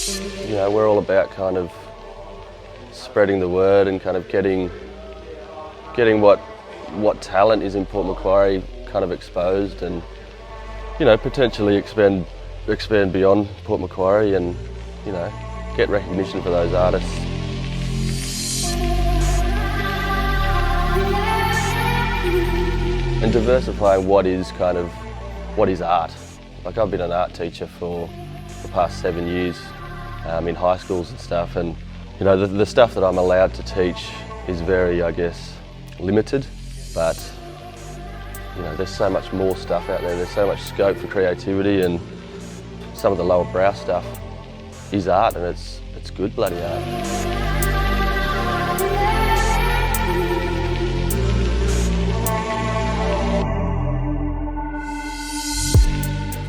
You know, we're all about kind of spreading the word and kind of getting what talent is in Port Macquarie kind of exposed, and you know, potentially expand beyond Port Macquarie, and you know, get recognition for those artists. And diversifying what is art. Like, I've been an art teacher for the past 7 years in high schools and stuff, and you know, the stuff that I'm allowed to teach is very, I guess, limited, but you know, there's so much more stuff out there. There's so much scope for creativity, and some of the lower brow stuff is art, and it's good bloody art.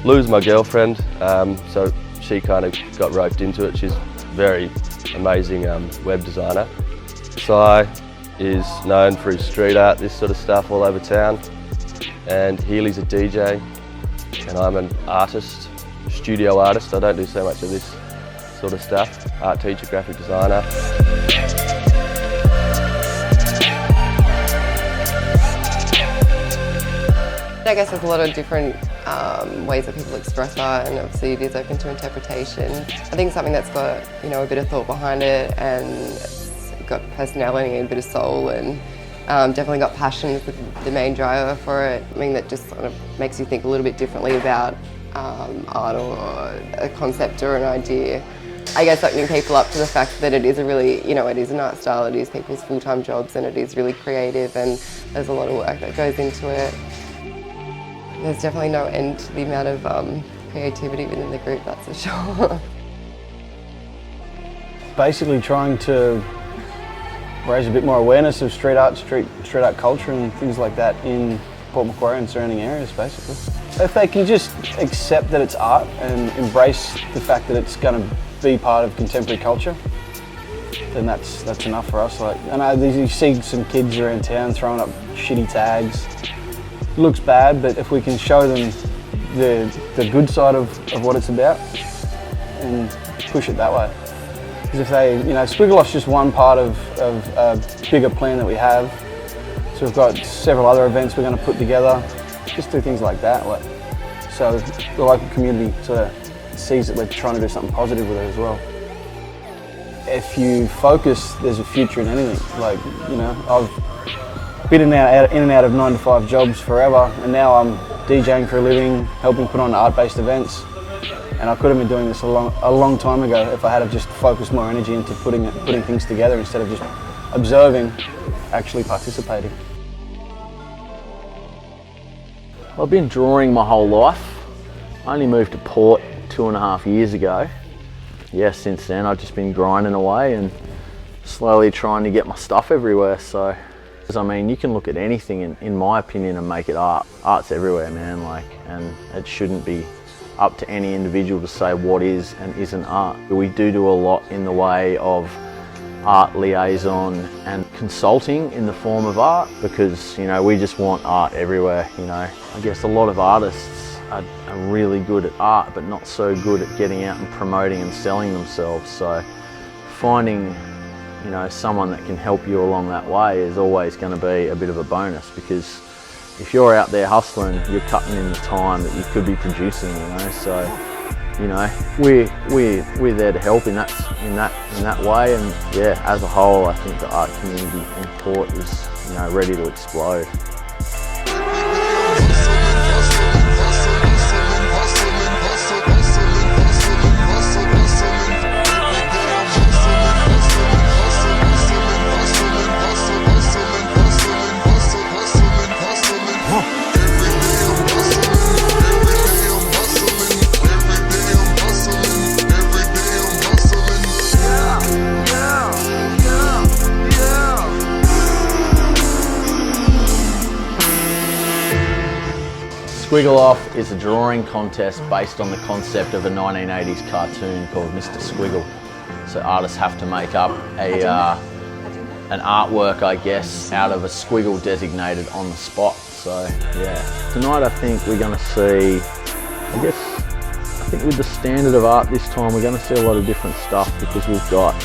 Lou's my girlfriend, so she kind of got roped into it. She's a very amazing web designer. Si is known for his street art, this sort of stuff all over town. And Healy's a DJ, and I'm an artist, studio artist. I don't do so much of this sort of stuff. Art teacher, graphic designer. I guess there's a lot of different ways that people express art, and obviously it is open to interpretation. I think something that's got, you know, a bit of thought behind it, and it's got personality and a bit of soul, and definitely got passion is the main driver for it. I mean, that just sort of makes you think a little bit differently about art or a concept or an idea. I guess opening people up to the fact that it is a really, you know, it is an art style, it is people's full-time jobs, and it is really creative, and there's a lot of work that goes into it. There's definitely no end to the amount of creativity within the group, that's for sure. Basically trying to raise a bit more awareness of street art culture and things like that in Port Macquarie and surrounding areas, basically. If they can just accept that it's art and embrace the fact that it's going to be part of contemporary culture, then that's enough for us. Like, I know you see some kids around town throwing up shitty tags. It looks bad, but if we can show them the good side of what it's about and push it that way. Because if they, you know, Squiggle Off's just one part of a bigger plan that we have. So we've got several other events we're going to put together, just do things like that. So the local community sort of sees that we're trying to do something positive with it as well. If you focus, there's a future in anything. Like, you know, I've been in and out of 9 to 5 jobs forever, and now I'm DJing for a living, helping put on art-based events. And I could have been doing this a long time ago if I had just focused more energy into putting things together instead of just observing, actually participating. I've been drawing my whole life. I only moved to Port 2.5 years ago. Yeah, since then I've just been grinding away and slowly trying to get my stuff everywhere. So, I mean, you can look at anything in my opinion and make it art. Art's everywhere, man, like, and it shouldn't be up to any individual to say what is and isn't art. We do a lot in the way of art liaison and consulting in the form of art, because, you know, we just want art everywhere, you know. I guess a lot of artists are really good at art but not so good at getting out and promoting and selling themselves. So finding, you know, someone that can help you along that way is always going to be a bit of a bonus, because if you're out there hustling, you're cutting in the time that you could be producing, you know. So, you know, we're there to help in that way. And yeah, as a whole, I think the art community in Port is, you know, ready to explode. Squiggle Off is a drawing contest based on the concept of a 1980s cartoon called Mr. Squiggle. So artists have to make up an artwork, I guess, out of a squiggle designated on the spot. So yeah, tonight I think we're going to see, I guess, a I think with the standard of art this time, we're going to see a lot of different stuff because we've got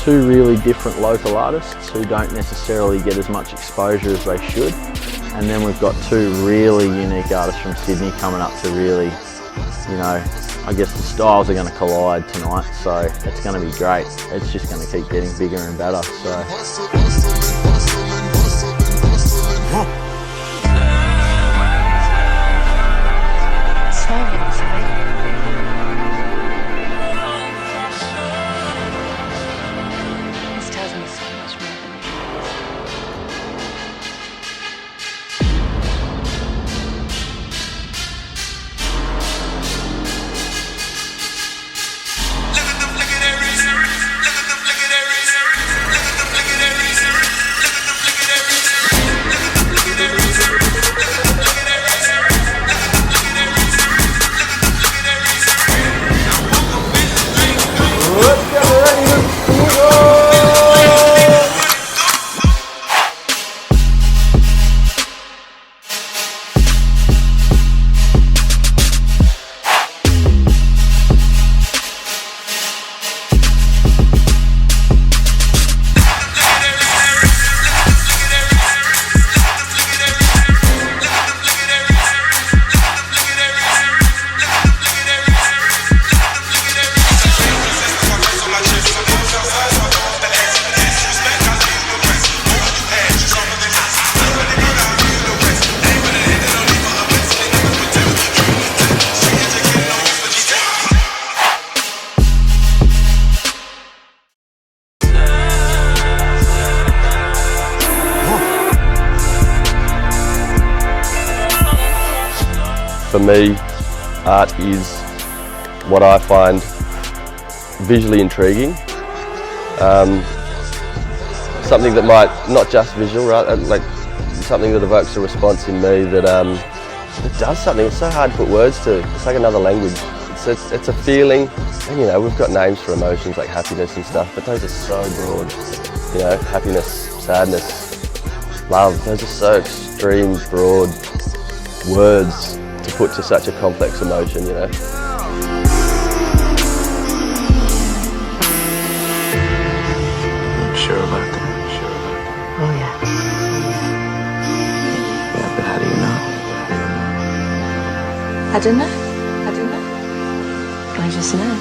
two really different local artists who don't necessarily get as much exposure as they should. And then we've got two really unique artists from Sydney coming up to really, you know, I guess the styles are going to collide tonight, so it's going to be great. It's just going to keep getting bigger and better. For me, art is what I find visually intriguing. Something that might, not just visual, right? Like something that evokes a response in me that does something. It's so hard to put words to. It's like another language. It's a feeling, and you know, we've got names for emotions like happiness and stuff, but those are so broad. You know, happiness, sadness, love, those are so extreme, broad words to put to such a complex emotion, you know. I'm sure about that. Oh yeah. Yeah, but how do you know? I don't know. I just know.